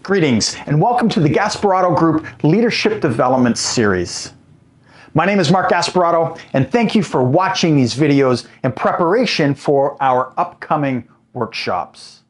Greetings and welcome to the Gasparotto Group Leadership Development Series. My name is Mark Gasparotto and thank you for watching these videos in preparation for our upcoming workshops.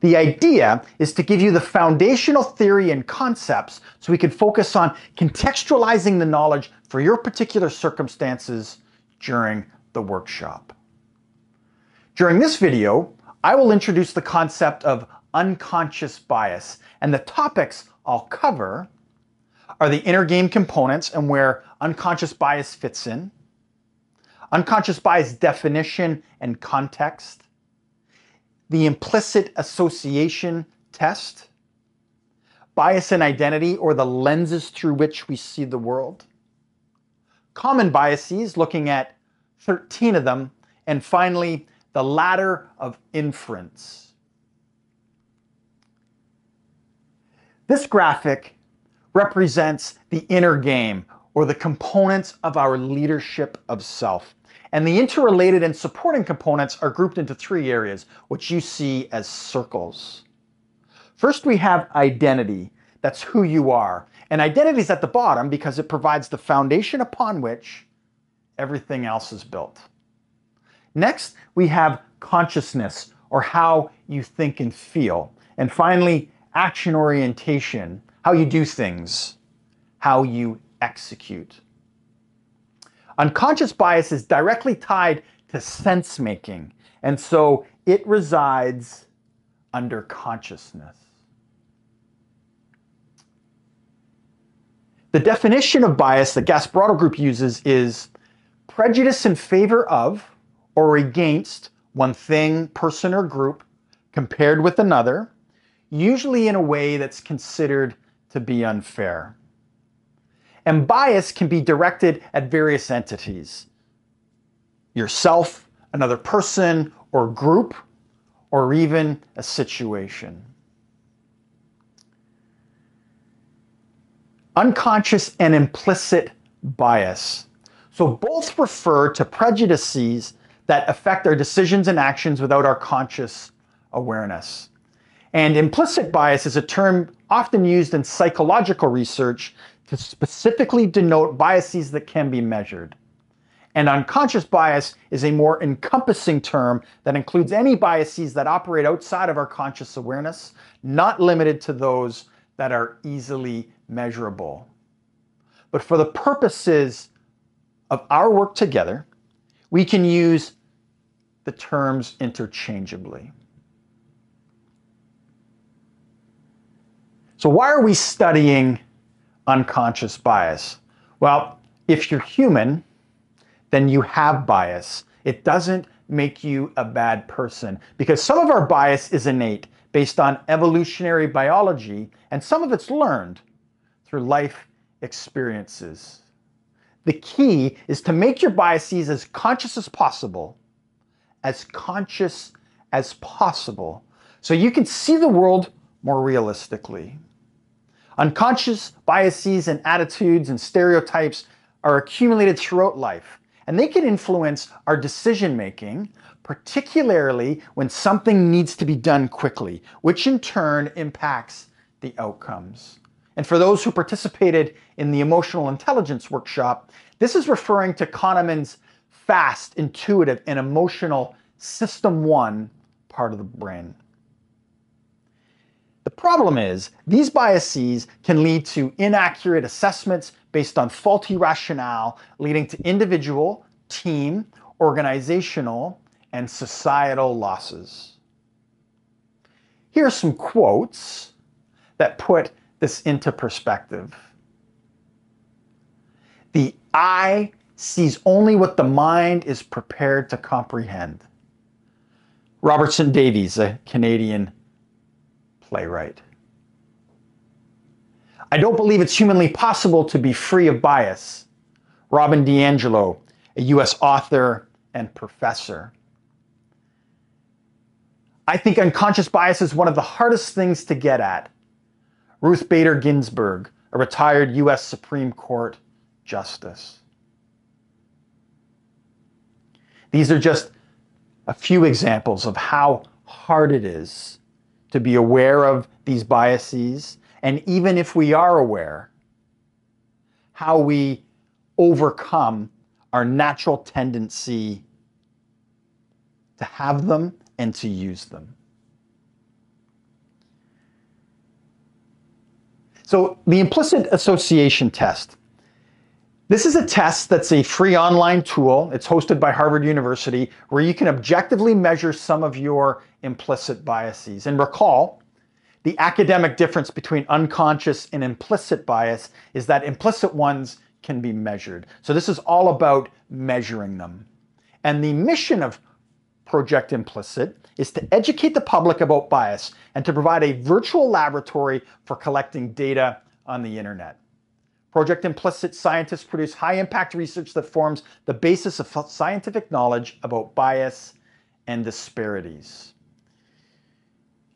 The idea is to give you the foundational theory and concepts so we can focus on contextualizing the knowledge for your particular circumstances during the workshop. During this video, I will introduce the concept of unconscious bias, and the topics I'll cover are the inner game components and where unconscious bias fits in, unconscious bias definition and context, the implicit association test, bias and identity or the lenses through which we see the world, common biases, looking at 13 of them, and finally, the ladder of inference. This graphic represents the inner game, or the components of our leadership of self. And the interrelated and supporting components are grouped into three areas, which you see as circles. First, we have identity. That's who you are. And identity is at the bottom because it provides the foundation upon which everything else is built. Next, we have consciousness, or how you think and feel. And finally, action orientation, how you do things, how you execute. Unconscious bias is directly tied to sense making, and so it resides under consciousness. The definition of bias that Gasparotto Group uses is prejudice in favor of or against one thing, person, or group compared with another, usually in a way that's considered to be unfair. And bias can be directed at various entities. Yourself, another person or group, or even a situation. Unconscious and implicit bias. So both refer to prejudices that affect our decisions and actions without our conscious awareness. And implicit bias is a term often used in psychological research to specifically denote biases that can be measured. And unconscious bias is a more encompassing term that includes any biases that operate outside of our conscious awareness, not limited to those that are easily measurable. But for the purposes of our work together, we can use the terms interchangeably. So why are we studying unconscious bias? Well, if you're human, then you have bias. It doesn't make you a bad person because some of our bias is innate based on evolutionary biology and some of it's learned through life experiences. The key is to make your biases as conscious as possible, so you can see the world more realistically. Unconscious biases and attitudes and stereotypes are accumulated throughout life, and they can influence our decision making, particularly when something needs to be done quickly, which in turn impacts the outcomes. And for those who participated in the emotional intelligence workshop, this is referring to Kahneman's fast, intuitive, and emotional System 1 part of the brain. The problem is, these biases can lead to inaccurate assessments based on faulty rationale, leading to individual, team, organizational, and societal losses. Here are some quotes that put this into perspective. The eye sees only what the mind is prepared to comprehend. Robertson Davies, a Canadian playwright. I don't believe it's humanly possible to be free of bias. Robin DiAngelo, a US author and professor. I think unconscious bias is one of the hardest things to get at. Ruth Bader Ginsburg, a retired US Supreme Court justice. These are just a few examples of how hard it is to be aware of these biases, and even if we are aware, how we overcome our natural tendency to have them and to use them. So the implicit association test. This is a test that's a free online tool. It's hosted by Harvard University, where you can objectively measure some of your implicit biases. And recall, the academic difference between unconscious and implicit bias is that implicit ones can be measured. So this is all about measuring them. And the mission of Project Implicit is to educate the public about bias and to provide a virtual laboratory for collecting data on the internet. Project Implicit scientists produce high-impact research that forms the basis of scientific knowledge about bias and disparities.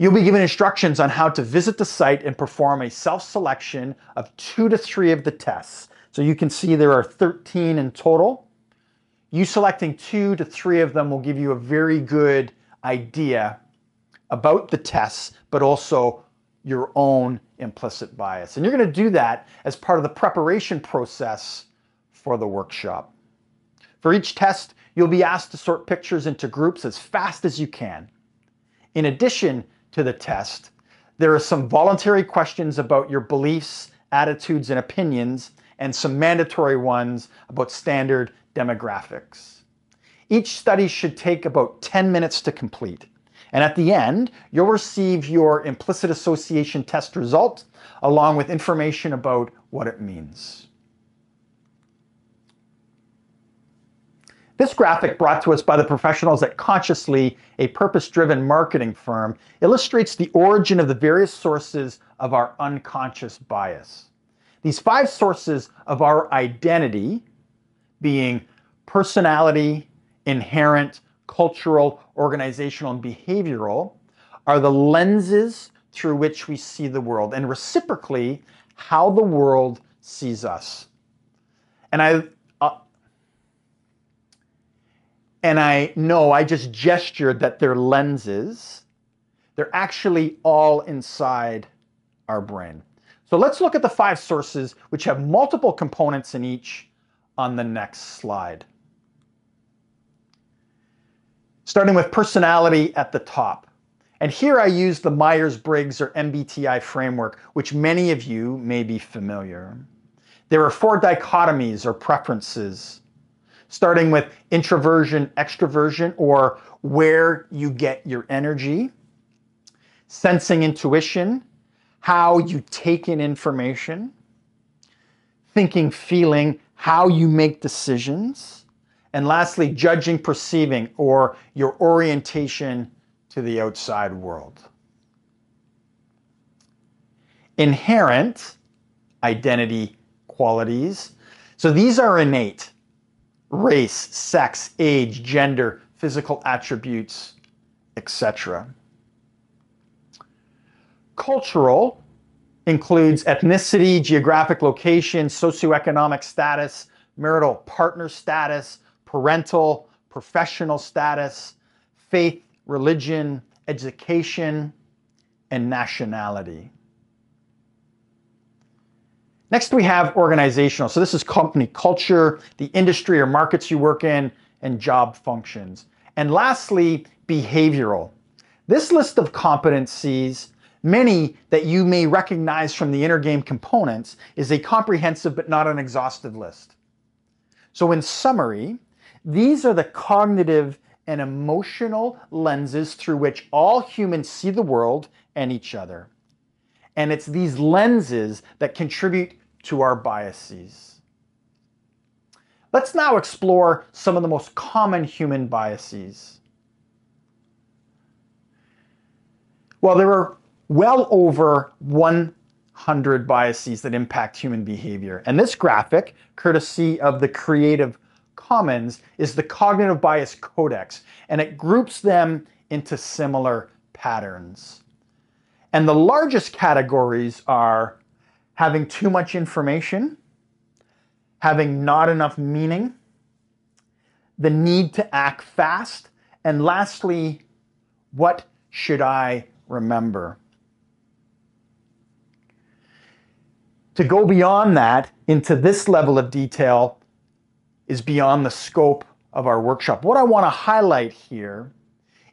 You'll be given instructions on how to visit the site and perform a self-selection of 2 to 3 of the tests. So you can see there are 13 in total. You selecting 2 to 3 of them will give you a very good idea about the tests, but also your own implicit bias. And you're going to do that as part of the preparation process for the workshop. For each test, you'll be asked to sort pictures into groups as fast as you can. In addition to the test, there are some voluntary questions about your beliefs, attitudes, and opinions, and some mandatory ones about standard demographics. Each study should take about 10 minutes to complete. And at the end, you'll receive your implicit association test result, along with information about what it means. This graphic, brought to us by the professionals at Consciously, a purpose-driven marketing firm, illustrates the origin of the various sources of our unconscious bias. These 5 sources of our identity, being personality, inherent, cultural, organizational, and behavioral, are the lenses through which we see the world, and reciprocally, how the world sees us. And I know I just gestured that they're lenses. They're actually all inside our brain. So let's look at the 5 sources, which have multiple components in each, on the next slide. Starting with personality at the top. And here I use the Myers-Briggs or MBTI framework, which many of you may be familiar. There are 4 dichotomies or preferences, starting with introversion, extroversion, or where you get your energy, sensing intuition, how you take in information, thinking, feeling, how you make decisions, and lastly, judging, perceiving, or your orientation to the outside world. Inherent identity qualities. So these are innate: race, sex, age, gender, physical attributes, etc. Cultural includes ethnicity, geographic location, socioeconomic status, marital partner status, parental, professional status, faith, religion, education, and nationality. Next, we have organizational. So this is company culture, the industry or markets you work in, and job functions. And lastly, behavioral. This list of competencies, many that you may recognize from the inner game components, is a comprehensive but not an exhaustive list. So in summary, these are the cognitive and emotional lenses through which all humans see the world and each other. And it's these lenses that contribute to our biases. Let's now explore some of the most common human biases. Well, there are well over 100 biases that impact human behavior. And this graphic, courtesy of the Creative Commons, is the Cognitive Bias Codex, and it groups them into similar patterns. And the largest categories are having too much information, having not enough meaning, the need to act fast, and lastly, what should I remember. To go beyond that into this level of detail is beyond the scope of our workshop. What I want to highlight here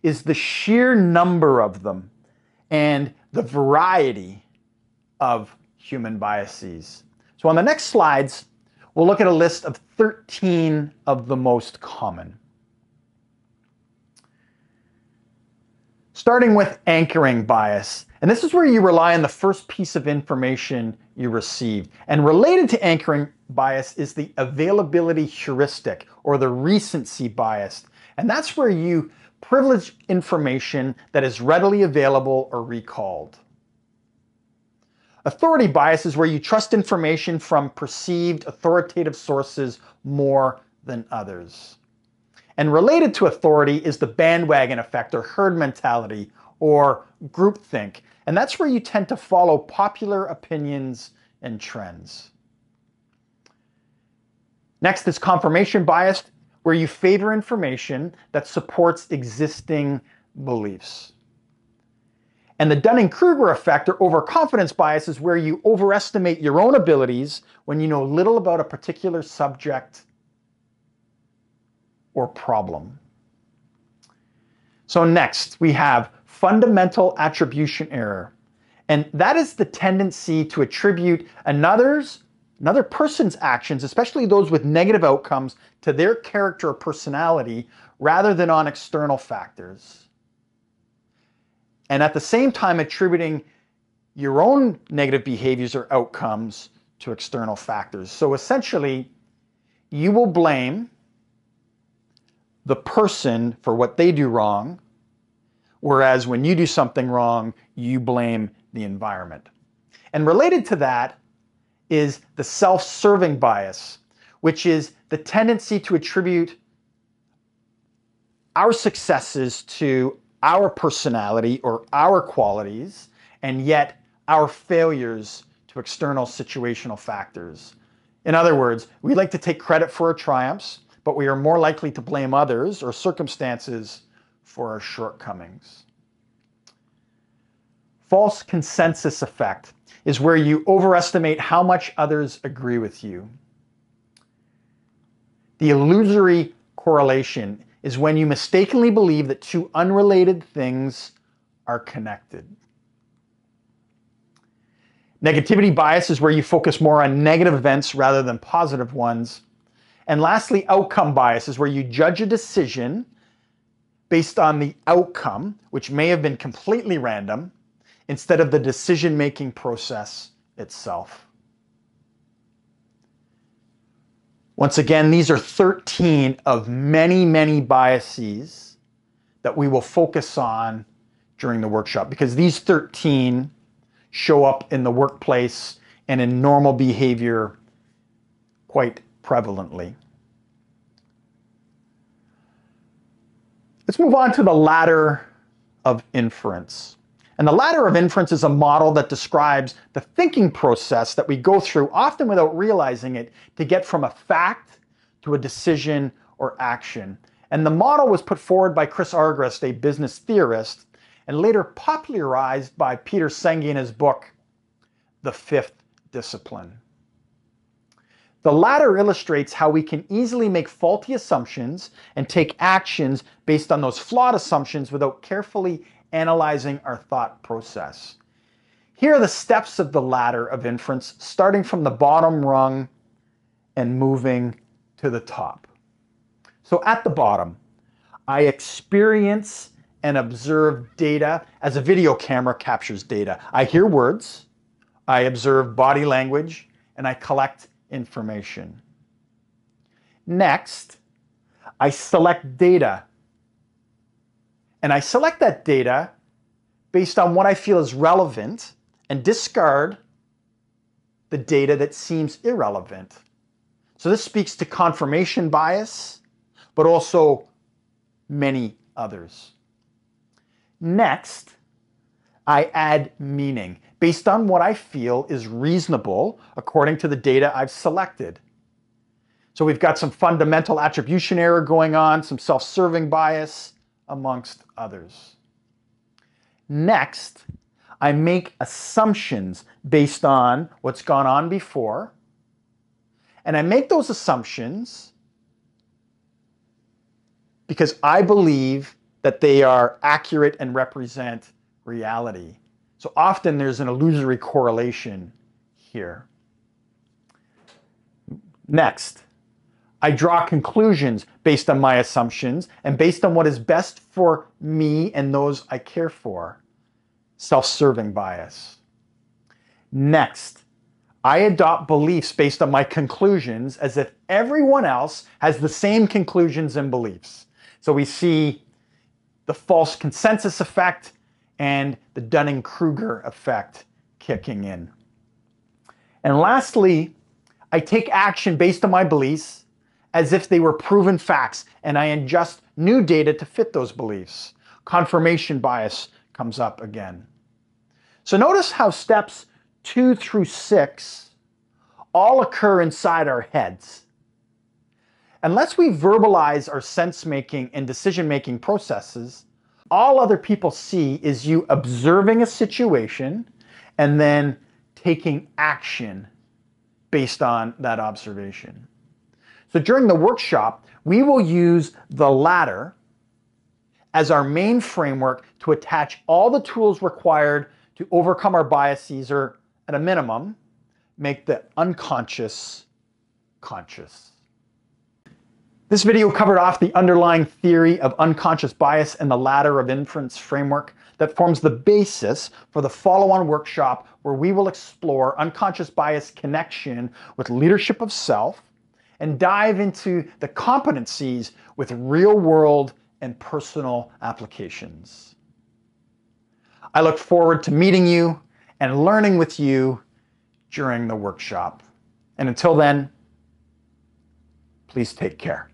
is the sheer number of them and the variety of human biases. So on the next slides, we'll look at a list of 13 of the most common. Starting with anchoring bias. And this is where you rely on the first piece of information you receive. And related to anchoring bias is the availability heuristic, or the recency bias. And that's where you privilege information that is readily available or recalled. Authority bias is where you trust information from perceived authoritative sources more than others. And related to authority is the bandwagon effect, or herd mentality, or groupthink. And that's where you tend to follow popular opinions and trends. Next is confirmation bias, where you favor information that supports existing beliefs. And the Dunning-Kruger effect, or overconfidence bias, is where you overestimate your own abilities when you know little about a particular subject or problem. So next, we have fundamental attribution error. And that is the tendency to attribute another person's actions, especially those with negative outcomes, to their character or personality rather than on external factors. And at the same time, attributing your own negative behaviors or outcomes to external factors. So essentially, you will blame the person for what they do wrong, whereas when you do something wrong, you blame the environment. And related to that is the self-serving bias, which is the tendency to attribute our successes to our personality or our qualities, and yet our failures to external situational factors. In other words, we like to take credit for our triumphs, but we are more likely to blame others or circumstances for our shortcomings. False consensus effect is where you overestimate how much others agree with you. The illusory correlation is when you mistakenly believe that two unrelated things are connected. Negativity bias is where you focus more on negative events rather than positive ones. And lastly, outcome bias is where you judge a decision based on the outcome, which may have been completely random, instead of the decision-making process itself. Once again, these are 13 of many, many biases that we will focus on during the workshop, because these 13 show up in the workplace and in normal behavior quite prevalently. Let's move on to the ladder of inference. And the ladder of inference is a model that describes the thinking process that we go through, often without realizing it, to get from a fact to a decision or action. And the model was put forward by Chris Argyris, a business theorist, and later popularized by Peter Senge in his book, The Fifth Discipline. The ladder illustrates how we can easily make faulty assumptions and take actions based on those flawed assumptions without carefully analyzing our thought process. Here are the steps of the ladder of inference, starting from the bottom rung and moving to the top. So at the bottom, I experience and observe data as a video camera captures data. I hear words, I observe body language, and I collect information. Next, I select data. And I select that data based on what I feel is relevant and discard the data that seems irrelevant. So this speaks to confirmation bias, but also many others. Next, I add meaning based on what I feel is reasonable according to the data I've selected. So we've got some fundamental attribution error going on, some self-serving bias, amongst others. Next, I make assumptions based on what's gone on before. And I make those assumptions because I believe that they are accurate and represent reality. So often there's an illusory correlation here. Next, I draw conclusions based on my assumptions and based on what is best for me and those I care for. Self-serving bias. Next, I adopt beliefs based on my conclusions as if everyone else has the same conclusions and beliefs. So we see the false consensus effect and the Dunning-Kruger effect kicking in. And lastly, I take action based on my beliefs as if they were proven facts, and I ingest new data to fit those beliefs. Confirmation bias comes up again. So notice how steps 2 through 6 all occur inside our heads. Unless we verbalize our sense-making and decision-making processes, all other people see is you observing a situation and then taking action based on that observation. So during the workshop, we will use the ladder as our main framework to attach all the tools required to overcome our biases, or at a minimum, make the unconscious conscious. This video covered off the underlying theory of unconscious bias and the ladder of inference framework that forms the basis for the follow-on workshop, where we will explore unconscious bias connection with leadership of self and dive into the competencies with real-world and personal applications. I look forward to meeting you and learning with you during the workshop. And until then, please take care.